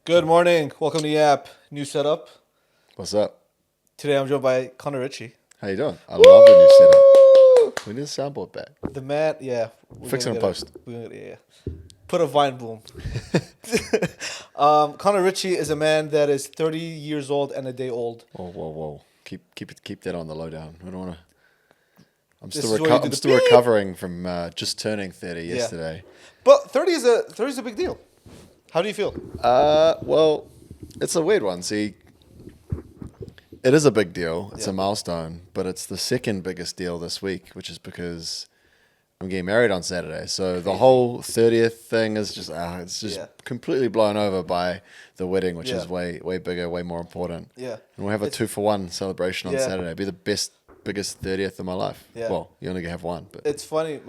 Good morning. Welcome to YAP. New setup. What's up? Today I'm joined by Connor Ritchie. How you doing? I love the new setup. We need a soundboard back. The man, yeah. Fix it in post. Yeah. Put a vine boom. Connor Ritchie is a man that is 30 years old and a day old. Whoa. Keep that on the lowdown. I don't want to. I'm This still is where you do I'm the still beep. recovering from just turning 30 Yeah. yesterday. But 30 is a big deal. How do you feel? Well, it's a weird one. See, it is a big deal. It's Yeah. a milestone, but it's the second biggest deal this week, which is because I'm getting married on Saturday. So the whole 30th thing is just Yeah. completely blown over by the wedding, which Yeah. is way bigger, way more important. Yeah. And we'll have a 2-for-1 celebration on Yeah. Saturday. It'll be the biggest 30th of my life. Yeah. Well, you only have one, but It's funny.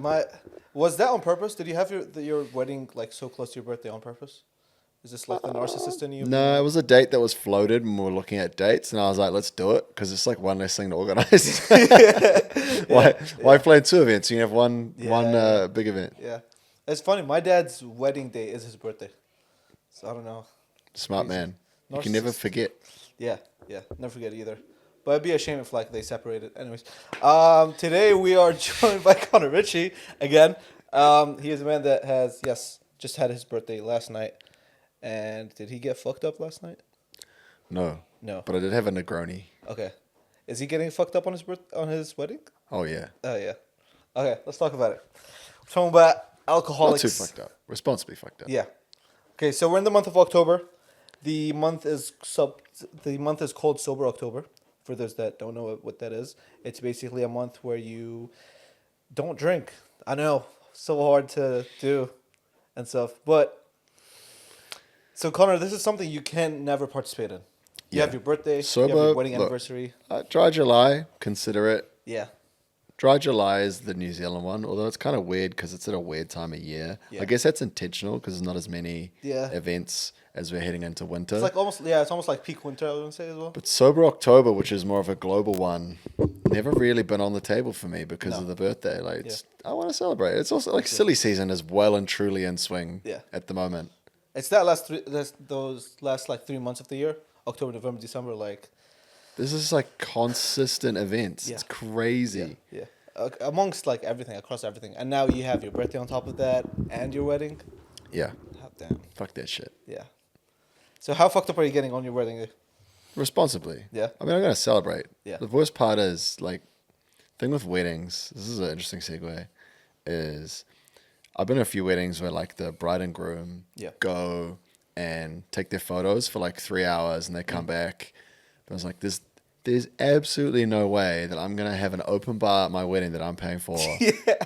Was that on purpose? Did you have your wedding like so close to your birthday on purpose? Is this like the narcissist in you? no, it was a date that was floated and we were looking at dates, and I was like, let's do it because it's like one less thing to organize. Why plan two events? You can have one big event. Yeah. It's funny. My dad's wedding day is his birthday. So I don't know. Smart Crazy. man. You can never Narcissist. forget. Yeah. Never forget either. But it'd be a shame if like they separated. Anyways, today we are joined by Connor Ritchie again. He is a man that has just had his birthday last night. And did he get fucked up last night? No. No. But I did have a Negroni. Okay. Is he getting fucked up on his wedding? Oh, yeah. Oh yeah. Okay, let's talk about it. We're talking about alcoholics. Not too fucked up. Responsibly fucked up. Yeah. Okay, so we're in the month of October. The month is called Sober October. For those that don't know what that is, it's basically a month where you don't drink. I know, so hard to do and stuff. But so Connor, this is something you can never participate in. You Yeah. have your birthday, you Sober, have your wedding look. anniversary. Dry July, consider it. Yeah. Dry July is the New Zealand one, although it's kind of weird because it's at a weird time of year. Yeah. I guess that's intentional because there's not as many Yeah. events as we're heading into winter. It's like it's almost like peak winter, I would say as well. But Sober October, which is more of a global one, never really been on the table for me because No. of the birthday. Like, I want to celebrate. It's also like silly season is well and truly in swing Yeah. at the moment. It's those last like 3 months of the year, October, November, December, like This is like consistent events. Yeah. It's crazy. yeah, amongst like everything, across everything, and now you have your birthday on top of that and your wedding. Yeah. Oh, damn. Fuck that shit. Yeah. So how fucked up are you getting on your wedding day? Responsibly. Yeah. I mean, I'm going to celebrate. Yeah. The worst part is, like, thing with weddings, this is an interesting segue, is I've been to a few weddings where, like, the bride and groom Yeah. go and take their photos for, like, 3 hours and they come back. But I was like, there's absolutely no way that I'm going to have an open bar at my wedding that I'm paying for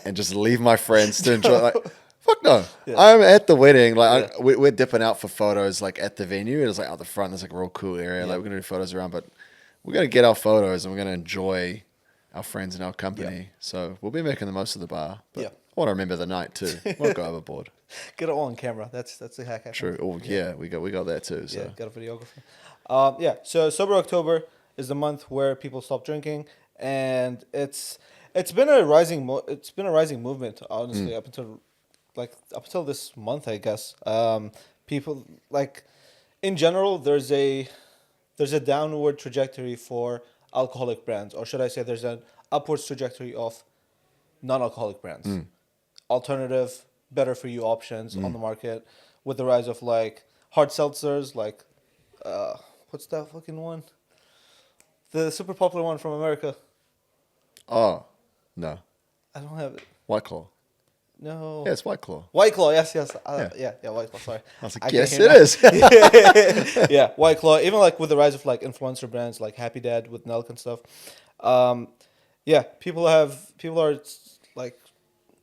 and just leave my friends to enjoy. Like, fuck no. Yeah. I'm at the wedding. Like, we're dipping out for photos, like, at the venue. It's like out the front. There's like a real cool area. Like, we're going to do photos around, but we're going to get our photos and we're going to enjoy our friends and our company. Yeah. So we'll be making the most of the bar. But Yeah. I want to remember the night too. Won't go overboard. Get it all on camera. That's the hack. I think. True. Oh yeah, we got that too. So Yeah, got a videographer. So Sober October is the month where people stop drinking, and it's been a rising movement, honestly, up until this month, I guess. People like in general, there's a downward trajectory for alcoholic brands, or should I say, there's an upwards trajectory of non-alcoholic brands, alternative, better for you options on the market, with the rise of like hard seltzers, like what's that fucking one? The super popular one from America. Oh no, I don't have it. White Claw. No. Yeah, it's White Claw. White Claw, yes. Yeah. White Claw, sorry. I was like, can't yes, hear it now. is. Yeah, White Claw. Even like with the rise of like influencer brands like Happy Dad with Nelk and stuff. People are like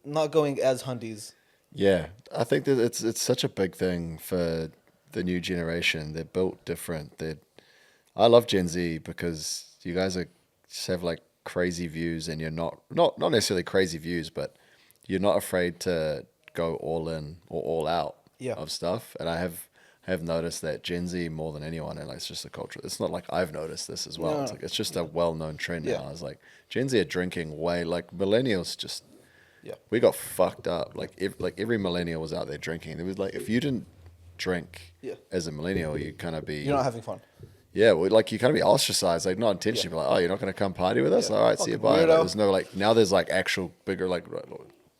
not going as hundies. Yeah, I think that it's such a big thing for the new generation. They're built different. I love Gen Z because you guys just have like crazy views, and you're not necessarily crazy views, but you're not afraid to go all in or all out of stuff. And I have noticed that Gen Z more than anyone, and like, it's just a culture. It's not like I've noticed this as well. No. It's like it's just a well-known trend Yeah. now. It's like Gen Z are drinking way, like millennials just. Yeah. We got fucked up. Like every millennial was out there drinking. There was like, if you didn't drink Yeah. as a millennial, you kind of be You're not having fun. yeah, well, like you kind of be ostracized, like not Yeah. intentionally, but like, oh, you're not going to come party with us? Yeah. All right, see you, Fucking bye. Like, weirdo. there's no like now there's like actual bigger like you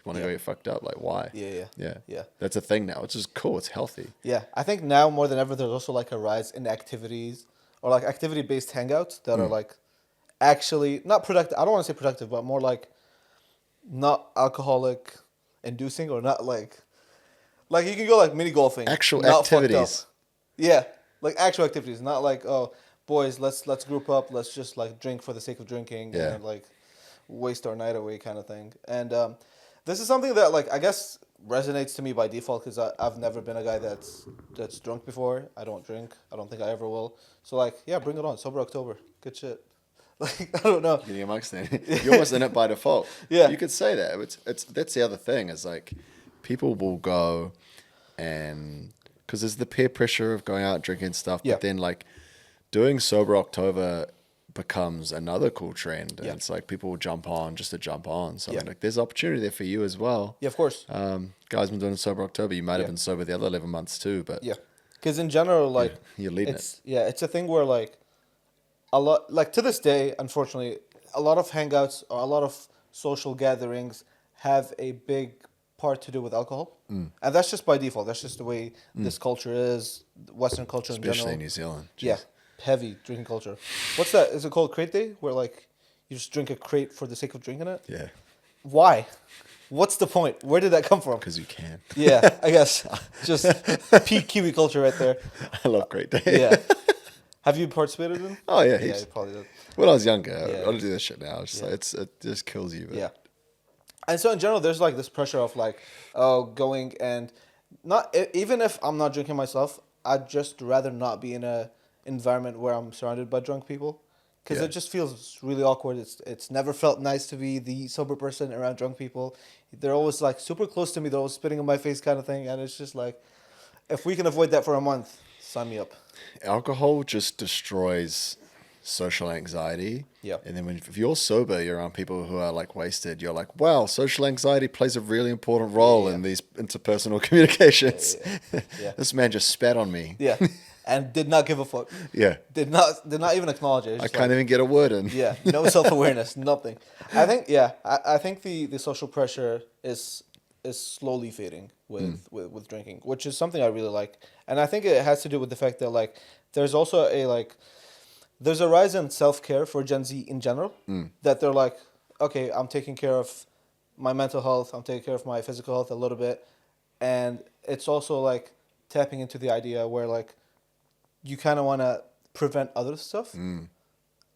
want to Yeah. go get fucked up? Like why? Yeah. Yeah. That's a thing now, which is cool. It's healthy. Yeah, I think now more than ever, there's also like a rise in activities or like activity-based hangouts that are like actually not productive. I don't want to say productive, but more like not alcoholic inducing or not like you can go like mini golfing, Actual not fucked up. activities. Yeah, like actual activities, not like oh boys, let's group up, let's just like drink for the sake of drinking Yeah. and like waste our night away kind of thing. And this is something that like I guess resonates to me by default because I've never been a guy that's drunk before. I don't drink. I don't think I ever will. So like yeah, bring it on. Sober October, good shit. Like I don't know. Getting amongst it. You're almost in it by default. Yeah. You could say that. It's that's the other thing is like people will go and because there's the peer pressure of going out and drinking and stuff, Yeah. but then like doing sober October becomes another cool trend. And Yeah. it's like people will jump on just to jump on. So Yeah. like there's opportunity there for you as well. Yeah, of course. Guys been doing sober October. You might have Yeah. been sober the other 11 months too, but Yeah, because in general, like you're leading it's a thing where like a lot like to this day, unfortunately, a lot of hangouts or a lot of social gatherings have a big part to do with alcohol, and that's just by default. That's just the way this culture is, Western culture in especially general. in New Zealand. Yeah, Jeez. heavy drinking culture. What's that? Is it called crate day? Where like you just drink a crate for the sake of drinking it? Yeah, Why? What's the point? Where did that come from? because you can. Yeah, I guess just peak Kiwi culture right there. I love Great Day. Yeah. Have you participated in? Oh yeah, Yeah, heaps. you probably did. When I was younger, Yeah. I don't do this shit now. It's just Yeah. like, it just kills you. But Yeah. And so in general, there's like this pressure of like, oh, going and not even if I'm not drinking myself, I'd just rather not be in a environment where I'm surrounded by drunk people, because Yeah. it just feels really awkward. It's never felt nice to be the sober person around drunk people. They're always like super close to me. They're always spitting in my face, kind of thing, and it's just like, if we can avoid that for a month, sign me up. Alcohol just destroys social anxiety. Yeah. And then if you're sober, you're around people who are like wasted. You're like, wow, social anxiety plays a really important role Yeah. in these interpersonal communications. Yeah. This man just spat on me. Yeah, and did not give a fuck. Yeah. Did not even acknowledge it. It's I just can't like, even get a word in. yeah, no self awareness, nothing. I think I think the social pressure is slowly fading with drinking, which is something I really like, and I think it has to do with the fact that like there's also there's a rise in self care for Gen Z in general. That they're like, okay, I'm taking care of my mental health, I'm taking care of my physical health a little bit, and it's also like tapping into the idea where like you kind of want to prevent other stuff.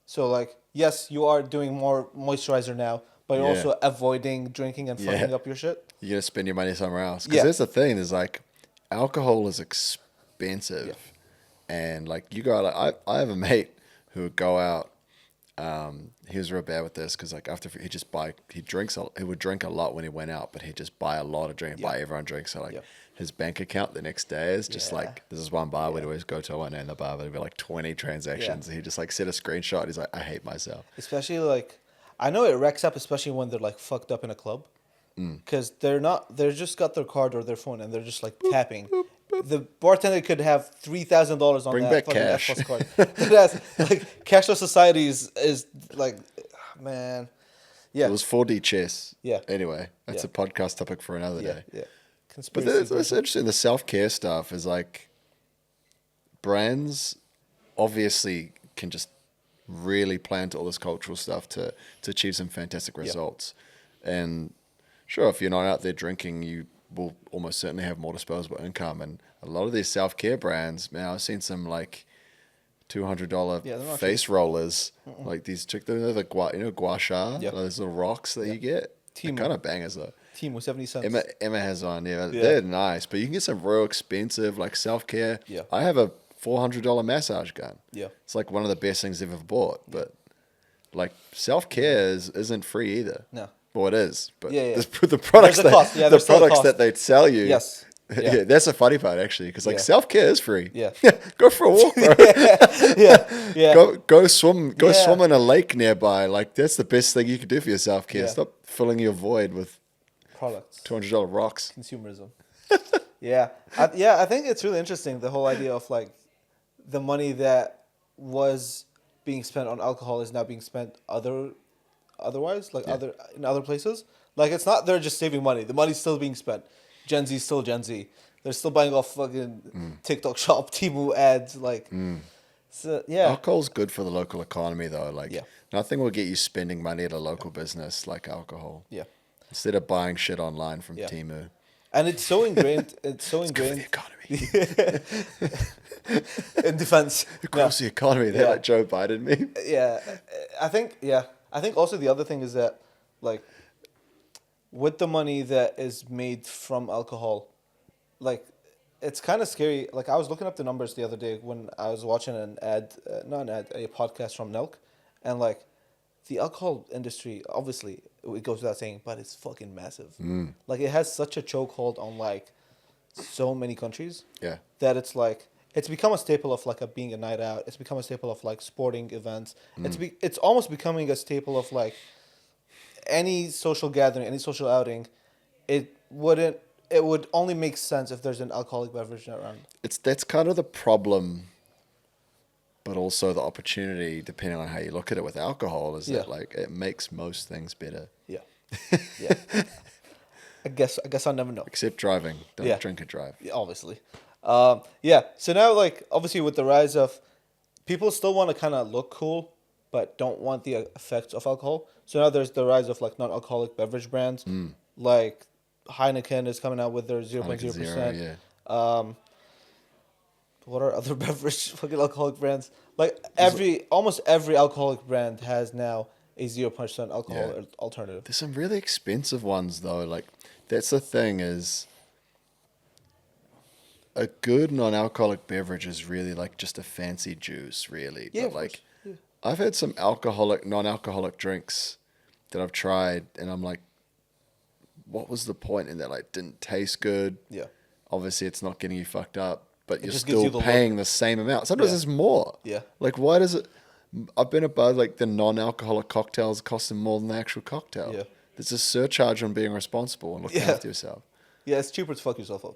So like, yes, you are doing more moisturizer now, but you're Yeah. also avoiding drinking and fucking Yeah. up your shit. You're going to spend your money somewhere else. Because Yeah. there's the thing, there's like, alcohol is expensive. Yeah. And like, you go, like, I have a mate who would go out, he was real bad with this because like after he would drink a lot when he went out, but he'd just buy a lot of drink, Yeah. buy everyone drinks. So like Yeah. his bank account the next day is just Yeah. like, there's this one bar we'd always go to one day in the bar, there'd be like 20 transactions. And he just like set a screenshot. He's like, I hate myself. Especially like, I know it racks up, especially when they're like fucked up in a club, because they're just got their card or their phone and they're just like tapping. The bartender could have $3,000 on Bring that back fucking cash. F+ card. That's like cashless society is like, man, yeah, It was 4D chess. Yeah. Anyway, that's Yeah. a podcast topic for another yeah, day. yeah. But Conspiracy. it's interesting. The self-care stuff is like brands obviously can just really plan to all this cultural stuff to achieve some fantastic results. And sure, if you're not out there drinking, you will almost certainly have more disposable income. And a lot of these self-care brands, man, I've seen some like $200 Yeah, they're not face rollers, like these gua sha, Yeah. those little rocks that you get. They're Timo. kind of bangers though. Team with 70 cents. Emma has on, yeah. Yeah. They're nice, but you can get some real expensive like self-care. Yeah. I have a $400 massage gun. Yeah. It's like one of the best things I've ever bought, but like self-care isn't free either. No. Well, it is, but Yeah, yeah. the products There's a cost. Yeah, the there's still a products cost. that they sell you. Yes. Yeah. Yeah. That's the funny part actually, because like Yeah. self-care is free. Yeah. Go for a walk, bro. yeah. Go swim. Go Yeah. swim in a lake nearby. Like that's the best thing you can do for your self-care. Yeah. Stop filling your void with Products. $200 rocks. Consumerism. Yeah, I think it's really interesting, the whole idea of like the money that was being spent on alcohol is now being spent otherwise, like Yeah. other in other places. Like it's not they're just saving money. The money's still being spent. Gen Z still Gen Z. They're still buying off fucking TikTok shop, Temu ads. Like, so yeah, Alcohol's good for the local economy, though. Like, Yeah. nothing will get you spending money at a local business like alcohol. yeah, Instead of buying shit online from Yeah. Temu. and it's so ingrained. It's so It's good for the ingrained economy. in defense. It grows the economy. They're Yeah. like Joe Biden meme. Yeah, I think also the other thing is that like with the money that is made from alcohol, like it's kind of scary. Like I was looking up the numbers the other day when I was watching an ad, not an ad, a podcast from Nelk, and like the alcohol industry, obviously it goes without saying, but it's fucking massive. Like it has such a chokehold on like so many countries Yeah. that it's like it's become a staple of like being a night out. It's become a staple of like sporting events. It's almost becoming a staple of like any social gathering, any social outing. It would only make sense if there's an alcoholic beverage around. That's kind of the problem, but also the opportunity, depending on how you look at it with alcohol, is Yeah. that like it makes most things better. Yeah, yeah. I guess I'll never know. Except driving. Don't Yeah. drink and drive. Yeah, obviously. Yeah. So now, like, obviously, with the rise of people still want to kind of look cool, but don't want the effects of alcohol. So now there's the rise of like non-alcoholic beverage brands, like Heineken is coming out with their 0.0%. Heineken Zero, yeah. What are other beverage fucking alcoholic brands? Like almost every alcoholic brand has now a 0% alcohol Yeah. alternative. There's some really expensive ones though. Like that's the thing is a good non-alcoholic beverage is really like just a fancy juice, really. Yeah, But of like course. Yeah. I've had some non-alcoholic drinks that I've tried, and I'm like, what was the point in that? Like, didn't taste good. Yeah. Obviously, it's not getting you fucked up, but you're just gives still you the paying the same amount. Sometimes Yeah. it's more. Yeah. Like, why does it? I've been above like the non-alcoholic cocktails costing more than the actual cocktail. Yeah. There's a surcharge on being responsible and looking Yeah. after yourself. Yeah, it's cheaper to fuck yourself up.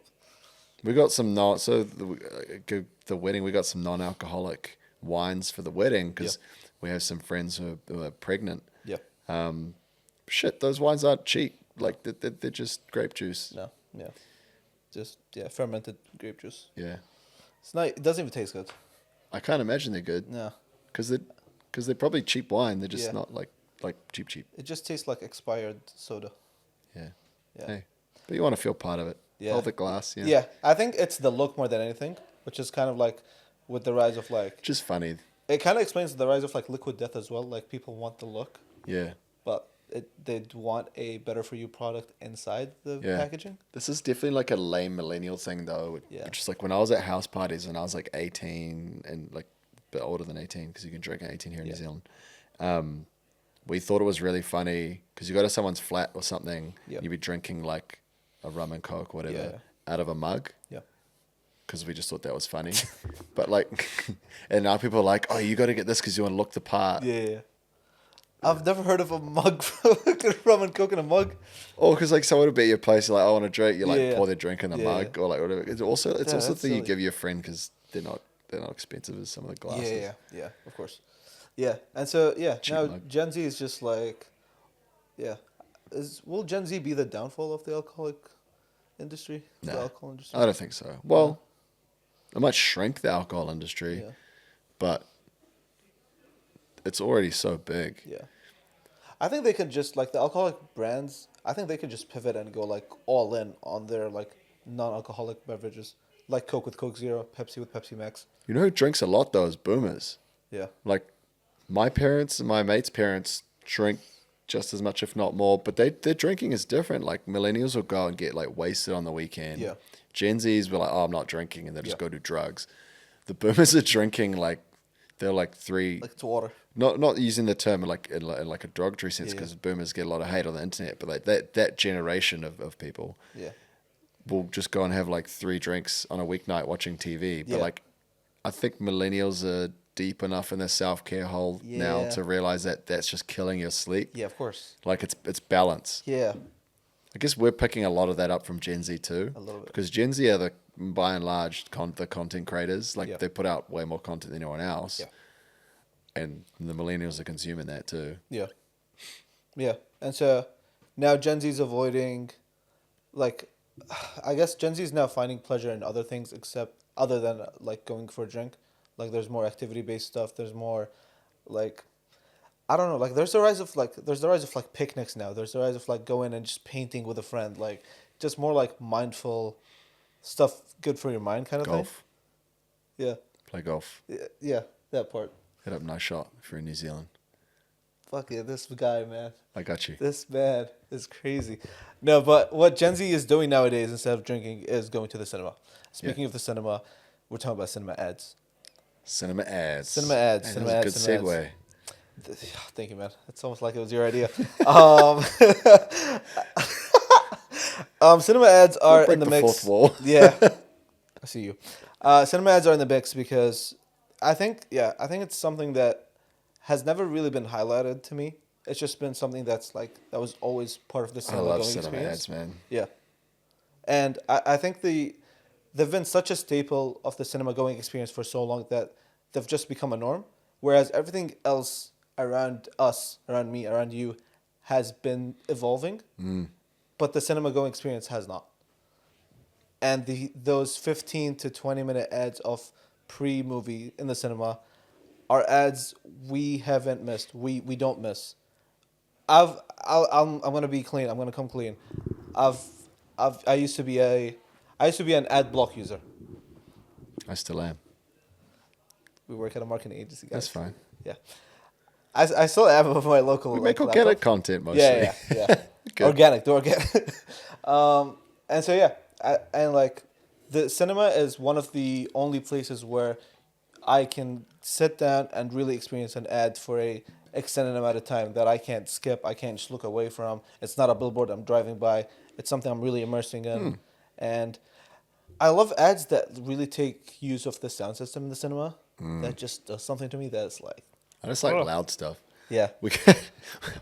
We got some non. So the wedding, we got some non-alcoholic wines for the wedding because we have some friends who are pregnant. Yeah. Shit, those wines aren't cheap. Like they're just grape juice. No. Yeah. Just fermented grape juice. Yeah, It's not. It doesn't even taste good. I can't imagine they're good No. because they're probably cheap wine. They're just Yeah. not like cheap. It just tastes like expired soda. Yeah. Yeah. Hey, but you want to feel part of it. Yeah. Hold the glass. Yeah. Yeah. I think it's the look more than anything, which is kind of like with the rise of like Just funny. it kind of explains the rise of like liquid death as well. Like people want the look, Yeah. but they'd want a better for you product inside the Yeah. packaging. This is definitely like a lame millennial thing though. Yeah. Just like when I was at house parties and I was like 18 and like a bit older than 18 because you can drink at 18 here in New Zealand. We thought it was really funny because you go to someone's flat or something Yeah. and you'd be drinking like a rum and coke, whatever, Yeah. out of a mug Yeah. because we just thought that was funny. But like, and now people are like, oh, you got to get this because you want to look the part. Yeah. I've never heard of a mug, rum and coke in a mug. Or because like someone would be at your place, you're like, I want a drink. You like Yeah. pour their drink in the Yeah. mug or like whatever. It's also Yeah, the that's thing you silly. give your friend because they're not expensive as some of the glasses. Yeah, of course. Yeah, and so Cheap now mug. Gen Z is just like, will Gen Z be the downfall of the alcoholic industry? The No. alcohol industry. I don't think so. Well, it might shrink the alcohol industry, Yeah, but it's already so big. yeah. I think they could just like the alcoholic brands. I think they could just pivot and go like all in on their like non-alcoholic beverages, like Coke with Coke Zero, Pepsi with Pepsi Max. You know who drinks a lot though is boomers. Yeah, Like my parents and my mates' parents drink just as much, if not more, but their drinking is different. Like millennials will go and get like wasted on the weekend. Yeah. Gen Zs were like, oh, I'm not drinking, and they just Yeah. go do drugs. The boomers are drinking like they're like three. like it's water. Not using the term in like a derogatory sense Yeah. because boomers get a lot of hate on the internet, but like that generation of people Yeah, will just go and have like 3 drinks on a weeknight watching TV. But Yeah. like, I think millennials are deep enough in their self-care hole now Yeah. to realize that that's just killing your sleep. yeah, of course. Like it's balance. Yeah, I guess we're picking a lot of that up from Gen Z too. A little bit. Because Gen Z are by and large, the content creators. Like, Yeah. they put out way more content than anyone else. Yeah. And the millennials are consuming that too. Yeah. Yeah. And so now Gen Z's avoiding, like, I guess Gen Z is now finding pleasure in other things except other than like going for a drink. Like, there's more activity based stuff. There's more, like, I don't know. Like, there's the rise of like picnics now. There's the rise of like going and just painting with a friend. Like, just more like mindful stuff, good for your mind kind of Golf. thing. Yeah. Play golf. Yeah. That part. Hit up Nice Shot if you're in New Zealand. Fuck yeah, this guy, man. I got you. This man is crazy. No, but what Gen Z is doing nowadays instead of drinking is going to the cinema. Speaking of the cinema, we're talking about cinema ads. Cinema ads. Cinema ads. Man, Cinema that ads. was a Cinema good segue. ads. Thank you, man. It's almost like it was your idea. Cinema ads are Break in the the mix. fourth wall. Yeah, I see you. Cinema ads are in the mix because I think it's something that has never really been highlighted to me. It's just been something that was always part of the I cinema love going cinema experience. ads, man. Yeah, and I think they've been such a staple of the cinema going experience for so long that they've just become a norm. Whereas everything else around us, around me, around you, has been evolving, but the cinema going experience has not. And those 15 to 20 minute ads of pre-movie in the cinema are ads we haven't missed. We don't miss. I'm gonna be clean. I'm gonna come clean. I used to be an ad block user. I still am. We work at a marketing agency, guys. That's fine. Yeah. I still am with my local. We make like, organic laptop. content mostly. Yeah. Good. Organic, the organic. And so yeah, and like the cinema is one of the only places where I can sit down and really experience an ad for a extended amount of time that I can't skip. I can't just look away from. It's not a billboard I'm driving by. It's something I'm really immersing in, and I love ads that really take use of the sound system in the cinema. That just does something to me that's like. I just like loud stuff. Yeah.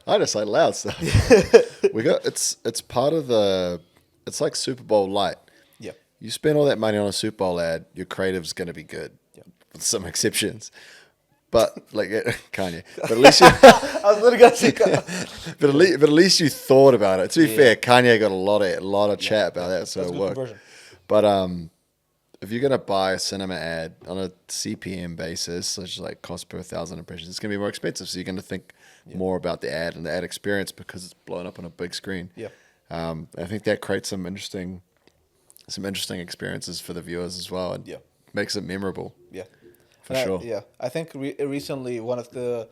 I just like loud stuff. It's part of it's like Super Bowl light. Yeah. You spend all that money on a Super Bowl ad, your creative's going to be good. Yeah. With some exceptions. But like Kanye. But at least you, I was literally gonna say. but at least you thought about it. To be fair, Kanye got a lot of chat about that, so That's it good worked. conversion. But if you're gonna buy a cinema ad on a CPM basis, which is like cost per 1,000 impressions, it's gonna be more expensive. So you're gonna think more about the ad and the ad experience because it's blown up on a big screen. Yeah. I think that creates some interesting experiences for the viewers as well, and makes it memorable. Yeah. For sure. I think recently one of the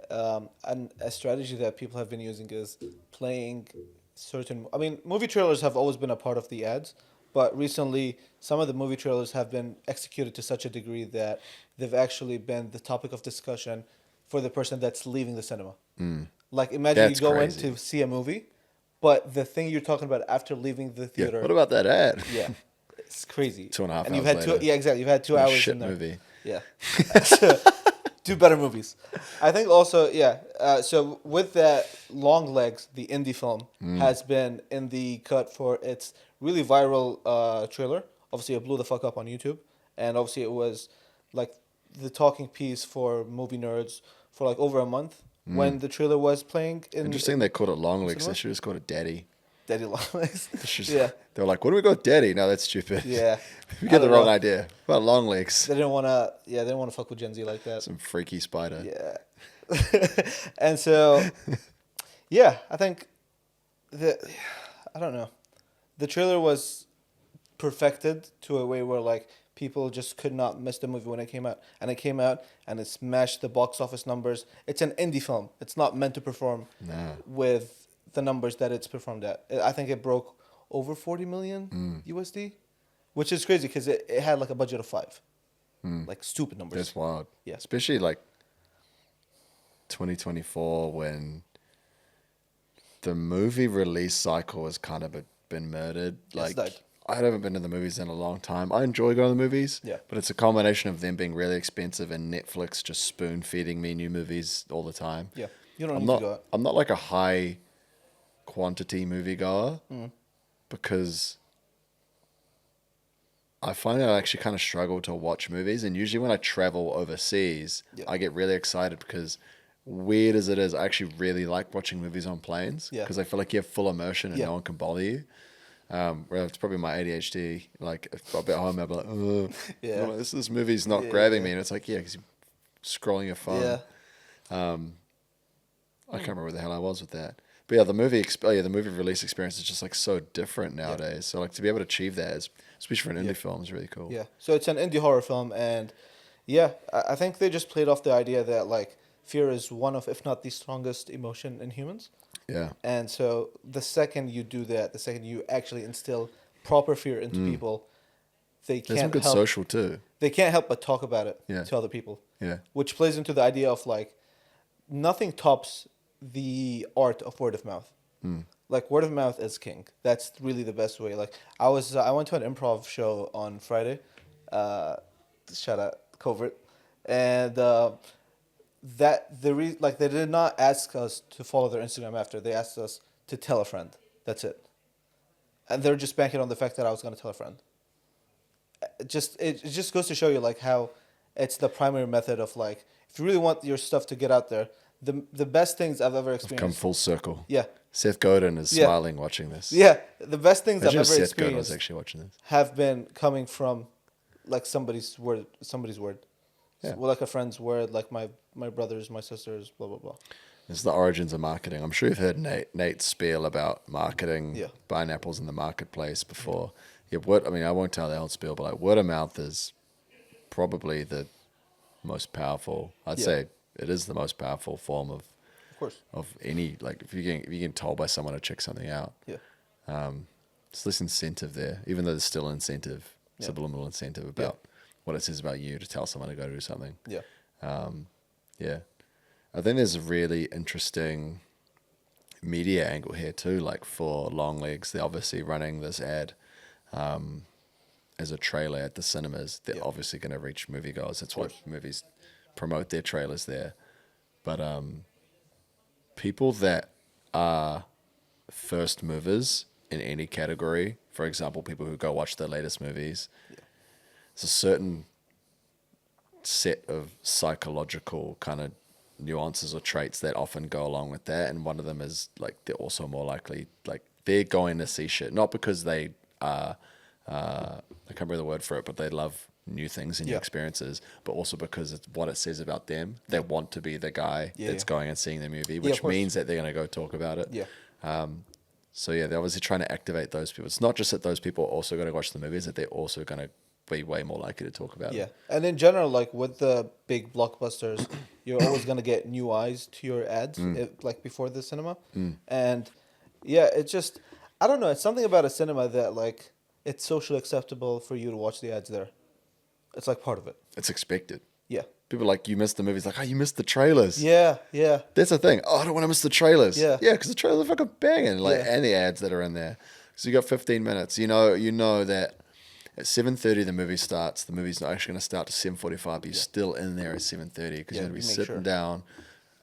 a strategy that people have been using is playing certain. I mean, movie trailers have always been a part of the ads, but recently some of the movie trailers have been executed to such a degree that they've actually been the topic of discussion for the person that's leaving the cinema. Like, imagine That's you go crazy. in to see a movie, but the thing you're talking about after leaving the theater. Yeah. What about that ad? Yeah, it's crazy. 2.5 and you've hours had later. exactly. You've had 2 What a hours shit in there. movie. Yeah. Do better movies. I think also, so with that, Long Legs, the indie film, has been in the cut for its really viral trailer. Obviously, it blew the fuck up on YouTube. And obviously, it was like the talking piece for movie nerds for like over a month when the trailer was playing. Interesting they called it Long Legs. cinema? They should have just called it Daddy. Daddy Long Legs. Yeah. They were like, what do we got Daddy? No, that's stupid. Yeah. We I get the don't wrong know. idea. What about Long Legs? They didn't want to. Yeah, they didn't want to fuck with Gen Z like that. Some freaky spider. Yeah. And so, yeah, I think I don't know. The trailer was perfected to a way where like people just could not miss the movie when it came out. And it came out and it smashed the box office numbers. It's an indie film. It's not meant to perform with the numbers that it's performed at. I think it broke over 40 million USD, which is crazy because it had like a budget of 5. Like stupid numbers. That's wild. Yeah. Especially like 2024 when the movie release cycle has kind of been murdered. Like, died. I haven't been to the movies in a long time. I enjoy going to the movies, Yeah. but it's a combination of them being really expensive and Netflix just spoon feeding me new movies all the time. Yeah. You don't I'm need not. to go out. I'm not like a high quantity moviegoer because I find I actually kind of struggle to watch movies, and usually when I travel overseas, I get really excited because weird as it is, I actually really like watching movies on planes because I feel like you have full immersion and no one can bother you. Where it's probably my ADHD. Like if I'm at home, I'm like, oh, this movie's not grabbing me, and it's like, because you're scrolling your phone. I can't remember where the hell I was with that. But yeah, the movie release experience is just like so different nowadays. So like to be able to achieve that, especially for an indie film, is really cool. Yeah. So it's an indie horror film, and I think they just played off the idea that like fear is one of, if not the strongest emotion in humans. Yeah. And so the second you do that, the second you actually instill proper fear into people, they There's some can't good help. social too. They can't help but talk about it to other people. Yeah. Which plays into the idea of like nothing tops the art of word of mouth. Like word of mouth is king. That's really the best way. Like I went to an improv show on Friday. Shout out Covert, and they did not ask us to follow their Instagram after. They asked us to tell a friend. That's it. And they're just banking on the fact that I was going to tell a friend. It just goes to show you like how it's the primary method of like if you really want your stuff to get out there. The best things I've ever experienced. Come full circle. Yeah. Seth Godin is smiling watching this. Yeah, the best things Imagine I've ever Seth Godin was experienced actually watching this. have been coming from like somebody's word. Yeah. Well, like a friend's word, like my brothers, my sisters, blah blah blah. This is the origins of marketing. I'm sure you've heard Nate's spiel about marketing pineapples in the marketplace before. Yeah, I won't tell the whole spiel, but like word of mouth is probably the most powerful. I'd say it is the most powerful form of course. Of any, like if you get told by someone to check something out. Yeah. There's less incentive there, even though there's still incentive, subliminal incentive about what it says about you to tell someone to go do something. Yeah. I think there's a really interesting media angle here too, like for Longlegs, they're obviously running this ad as a trailer at the cinemas. They're obviously going to reach moviegoers. That's why movies promote their trailers there. But people that are first movers in any category, for example, people who go watch the latest movies, there's a certain set of psychological kind of nuances or traits that often go along with that. And one of them is like they're also more likely, like they're going to see shit, not because they are, I can't remember the word for it, but they love new things and new experiences, but also because it's what it says about them. They want to be the guy that's going and seeing the movie, which means that they're going to go talk about it. So they're obviously trying to activate those people. It's not just that those people are also going to watch the movies, that they're also going to be way more likely to talk about it. And in general, like with the big blockbusters, you're always going to get new eyes to your ads, like before the cinema. And it's just, I don't know, it's something about a cinema that like, it's socially acceptable for you to watch the ads there. It's like part of it. It's expected. Yeah. People like, you missed the movies. Like, oh, you missed the trailers. Yeah. That's the thing. Oh, I don't want to miss the trailers. Yeah. Yeah, because the trailers are fucking banging. Like, and the ads that are in there. So you got 15 minutes. You know that at 7:30 the movie starts. The movie's not actually going to start to 7:45, but you're still in there at 7:30 because you're going to be sitting down.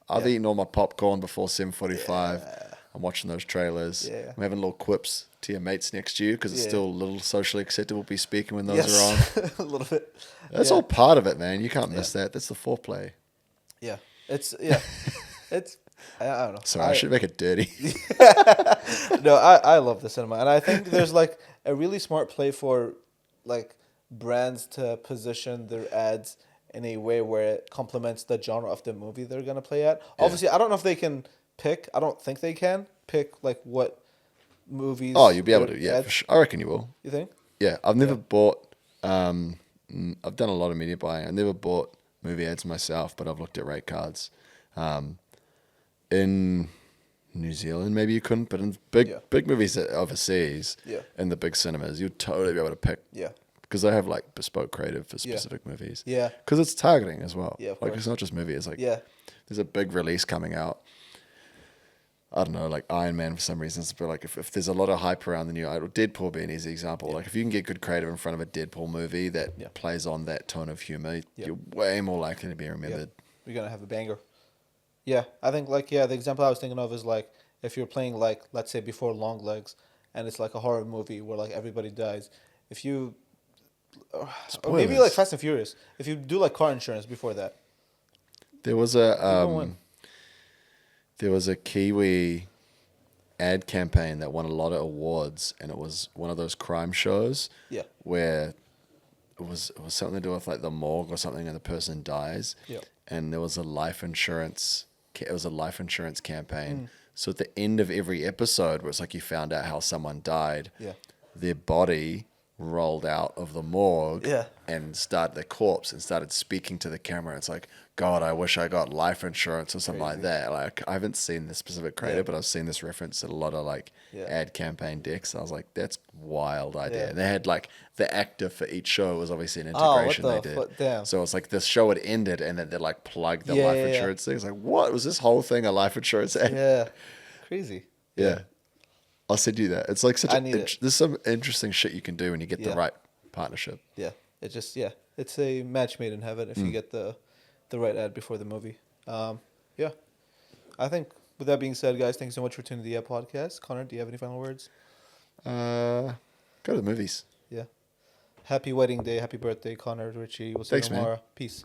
I've eaten all my popcorn before 7:45. I'm watching those trailers. I'm having little quips to your mates next to you because it's still a little socially acceptable to be speaking when those are on. A little bit. That's all part of it, man. You can't miss that. That's the foreplay. Yeah. It's I don't know. Sorry, I should make it dirty. No, I love the cinema. And I think there's like a really smart play for like brands to position their ads in a way where it complements the genre of the movie they're going to play at. Obviously, I don't know if they can pick. I don't think they can pick like what movies. Oh, you'll be able to. Yeah, for sure. I reckon you will. You think? Yeah, I've never bought. I've done a lot of media buying. I never bought movie ads myself, but I've looked at rate cards. In New Zealand, maybe you couldn't, but in big movies overseas, in the big cinemas, you'd totally be able to pick. Yeah. Because they have like bespoke creative for specific movies. Yeah. Because it's targeting as well. Yeah. Like it's not just movies. Like there's a big release coming out. I don't know, like Iron Man for some reason. But like if there's a lot of hype around the new Idol, Deadpool would be an easy example. Like if you can get good creative in front of a Deadpool movie that plays on that tone of humor, you're way more likely to be remembered. You're gonna have a banger. Yeah, I think like the example I was thinking of is like if you're playing like, let's say, before Long Legs, and it's like a horror movie where like everybody dies, if you or maybe like Spoilers. Fast and Furious, if you do like car insurance before that, There was a people win. there was a Kiwi ad campaign that won a lot of awards, and it was one of those crime shows Yeah. where it was something to do with like the morgue or something, and the person dies. Yeah. And there was a life insurance. It was a life insurance campaign. Mm. So at the end of every episode, where it's like you found out how someone died, Yeah. their body rolled out of the morgue Yeah. and started the corpse and started speaking to the camera. It's like, God, I wish I got life insurance or something like Crazy. that. Like, I haven't seen the specific creator, Yeah. but I've seen this reference at a lot of like Yeah. ad campaign decks. I was like, that's wild idea. Yeah. And they had like the actor for each show was obviously an Oh, what integration the they did. damn. So it's like this show had ended and then they like plugged the Yeah, life yeah, yeah. insurance thing. It's like, what was this whole thing a life insurance ad? Yeah. Crazy. Yeah. I'll send you that. It's like such I a need it. there's some interesting shit you can do when you get the Yeah. right partnership. Yeah. It just it's a match made in heaven if you get the right ad before the movie. Yeah. I think with that being said, guys, thanks so much for tuning to the YAP Podcast. Connor, do you have any final words? Go to the movies. Yeah. Happy wedding day. Happy birthday, Connor, Richie. We'll see Thanks, you man. tomorrow. Peace.